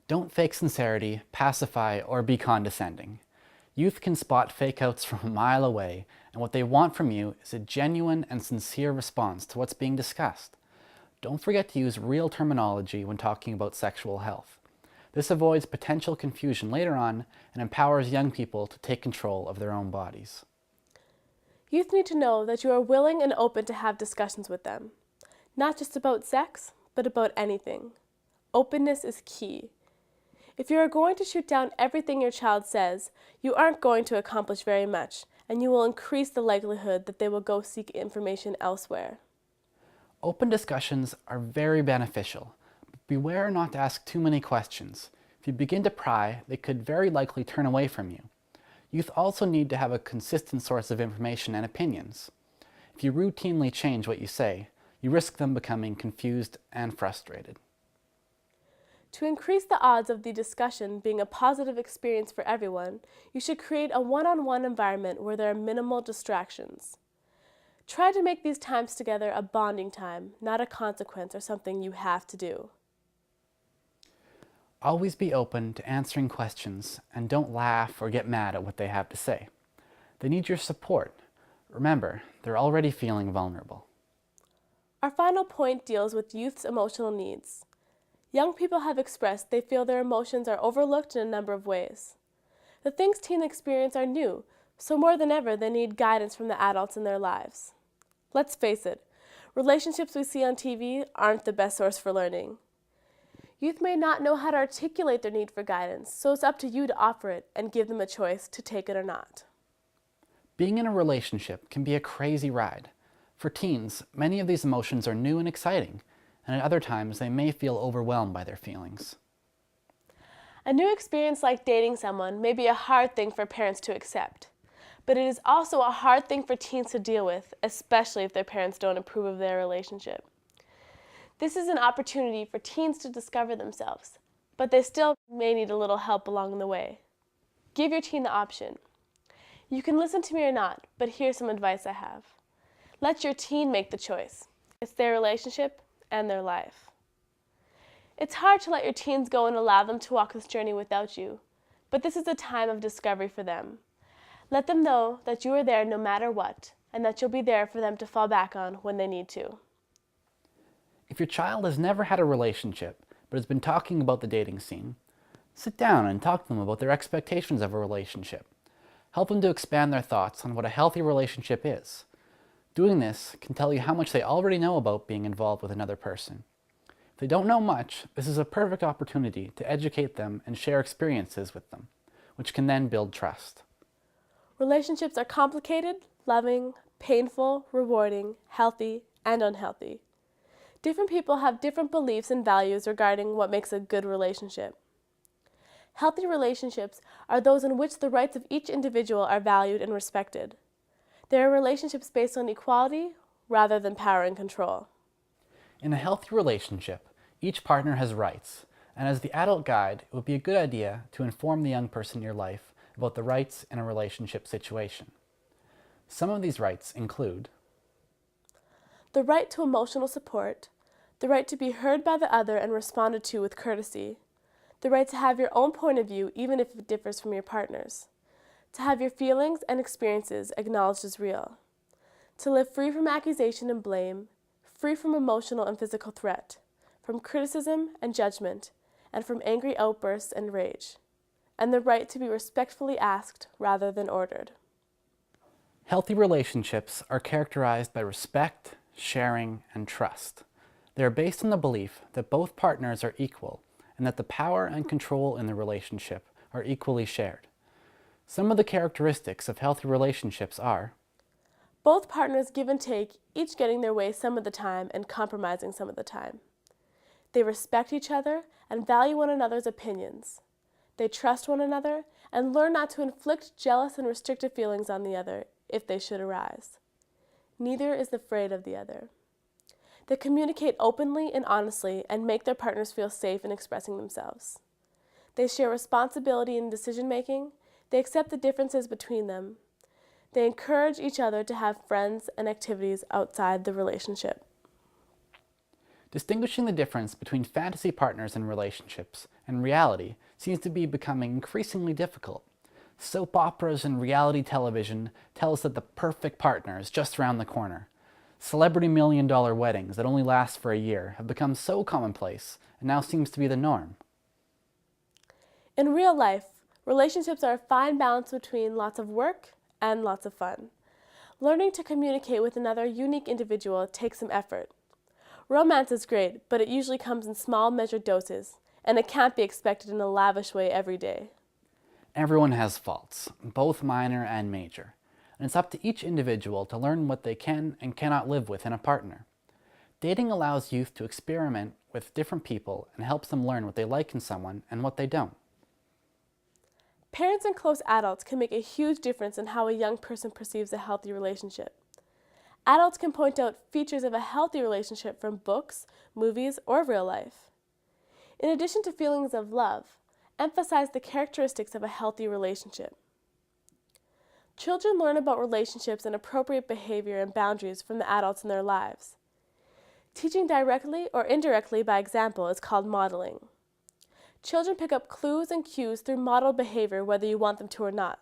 Don't fake sincerity, pacify, or be condescending. Youth can spot fake-outs from a mile away, and what they want from you is a genuine and sincere response to what's being discussed. Don't forget to use real terminology when talking about sexual health. This avoids potential confusion later on and empowers young people to take control of their own bodies. Youth need to know that you are willing and open to have discussions with them, not just about sex, but about anything. Openness is key. If you are going to shoot down everything your child says, you aren't going to accomplish very much, and you will increase the likelihood that they will go seek information elsewhere. Open discussions are very beneficial, but beware not to ask too many questions. If you begin to pry, they could very likely turn away from you. Youth also need to have a consistent source of information and opinions. If you routinely change what you say, you risk them becoming confused and frustrated. To increase the odds of the discussion being a positive experience for everyone, you should create a one-on-one environment where there are minimal distractions. Try to make these times together a bonding time, not a consequence or something you have to do. Always be open to answering questions and don't laugh or get mad at what they have to say. They need your support. Remember, they're already feeling vulnerable. Our final point deals with youth's emotional needs. Young people have expressed they feel their emotions are overlooked in a number of ways. The things teens experience are new, so more than ever they need guidance from the adults in their lives. Let's face it, relationships we see on TV aren't the best source for learning. Youth may not know how to articulate their need for guidance, so it's up to you to offer it and give them a choice to take it or not. Being in a relationship can be a crazy ride. For teens, many of these emotions are new and exciting, and at other times they may feel overwhelmed by their feelings. A new experience like dating someone may be a hard thing for parents to accept, but it is also a hard thing for teens to deal with, especially if their parents don't approve of their relationship. This is an opportunity for teens to discover themselves, but they still may need a little help along the way. Give your teen the option. You can listen to me or not, but here's some advice I have. Let your teen make the choice. It's their relationship and their life. It's hard to let your teens go and allow them to walk this journey without you, but this is a time of discovery for them. Let them know that you are there no matter what, and that you'll be there for them to fall back on when they need to. If your child has never had a relationship, but has been talking about the dating scene, sit down and talk to them about their expectations of a relationship. Help them to expand their thoughts on what a healthy relationship is. Doing this can tell you how much they already know about being involved with another person. If they don't know much, this is a perfect opportunity to educate them and share experiences with them, which can then build trust. Relationships are complicated, loving, painful, rewarding, healthy, and unhealthy. Different people have different beliefs and values regarding what makes a good relationship. Healthy relationships are those in which the rights of each individual are valued and respected. They are relationships based on equality rather than power and control. In a healthy relationship, each partner has rights, and as the adult guide, it would be a good idea to inform the young person in your life about the rights in a relationship situation. Some of these rights include the right to emotional support, the right to be heard by the other and responded to with courtesy, the right to have your own point of view even if it differs from your partner's, to have your feelings and experiences acknowledged as real, to live free from accusation and blame, free from emotional and physical threat, from criticism and judgment, and from angry outbursts and rage, and the right to be respectfully asked rather than ordered. Healthy relationships are characterized by respect, sharing, and trust. They are based on the belief that both partners are equal and that the power and control in the relationship are equally shared. Some of the characteristics of healthy relationships are both partners give and take, each getting their way some of the time and compromising some of the time. They respect each other and value one another's opinions. They trust one another and learn not to inflict jealous and restrictive feelings on the other if they should arise. Neither is afraid of the other. They communicate openly and honestly and make their partners feel safe in expressing themselves. They share responsibility in decision-making. They accept the differences between them. They encourage each other to have friends and activities outside the relationship. Distinguishing the difference between fantasy partners and relationships and reality seems to be becoming increasingly difficult. Soap operas and reality television tell us that the perfect partner is just around the corner. Celebrity million-dollar weddings that only last for a year have become so commonplace and now seems to be the norm. In real life, relationships are a fine balance between lots of work and lots of fun. Learning to communicate with another unique individual takes some effort. Romance is great, but it usually comes in small, measured doses, and it can't be expected in a lavish way every day. Everyone has faults, both minor and major, and it's up to each individual to learn what they can and cannot live with in a partner. Dating allows youth to experiment with different people and helps them learn what they like in someone and what they don't. Parents and close adults can make a huge difference in how a young person perceives a healthy relationship. Adults can point out features of a healthy relationship from books, movies, or real life. In addition to feelings of love, emphasize the characteristics of a healthy relationship. Children learn about relationships and appropriate behavior and boundaries from the adults in their lives. Teaching directly or indirectly by example is called modeling. Children pick up clues and cues through modeled behavior whether you want them to or not.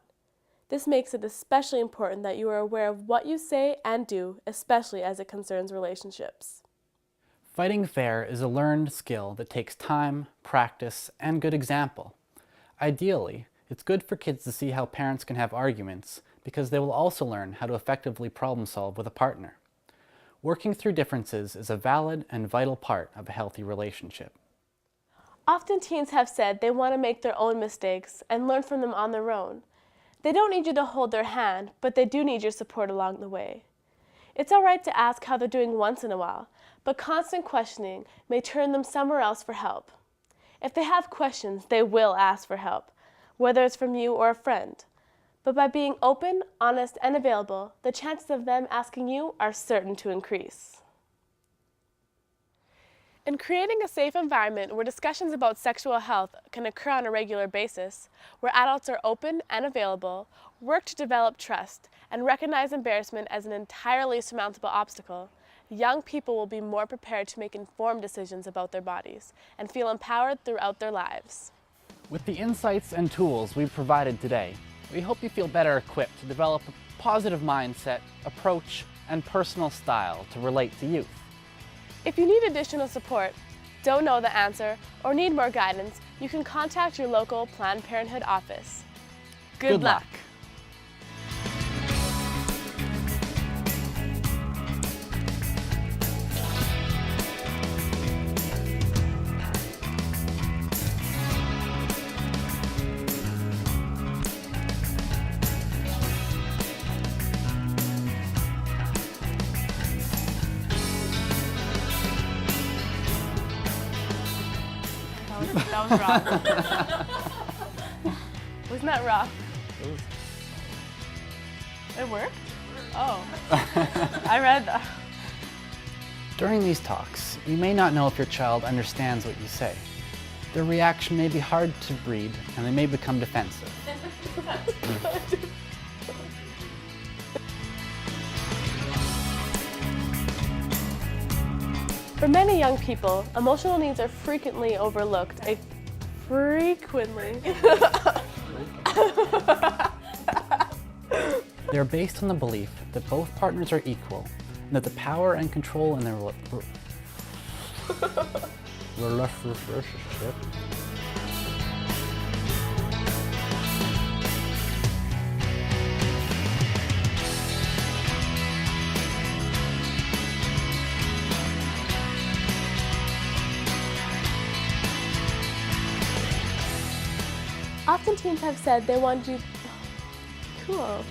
This makes it especially important that you are aware of what you say and do, especially as it concerns relationships. Fighting fair is a learned skill that takes time, practice, and good example. Ideally, it's good for kids to see how parents can have arguments because they will also learn how to effectively problem solve with a partner. Working through differences is a valid and vital part of a healthy relationship. Often teens have said they want to make their own mistakes and learn from them on their own. They don't need you to hold their hand, but they do need your support along the way. It's all right to ask how they're doing once in a while, but constant questioning may turn them somewhere else for help. If they have questions, they will ask for help, whether it's from you or a friend. But by being open, honest, and available, the chances of them asking you are certain to increase. In creating a safe environment where discussions about sexual health can occur on a regular basis, where adults are open and available, work to develop trust, and recognize embarrassment as an entirely surmountable obstacle, young people will be more prepared to make informed decisions about their bodies and feel empowered throughout their lives. With the insights and tools we've provided today, we hope you feel better equipped to develop a positive mindset, approach, and personal style to relate to youth. If you need additional support, don't know the answer, or need more guidance, you can contact your local Planned Parenthood office. Good luck. That was rough. Wasn't that rough? It worked? Oh. I read that. During these talks, you may not know if your child understands what you say. Their reaction may be hard to read, and they may become defensive. For many young people, emotional needs are frequently overlooked. They're based on the belief that both partners are equal, and that the power and control in their relationship Often teens have said they want you... Cool.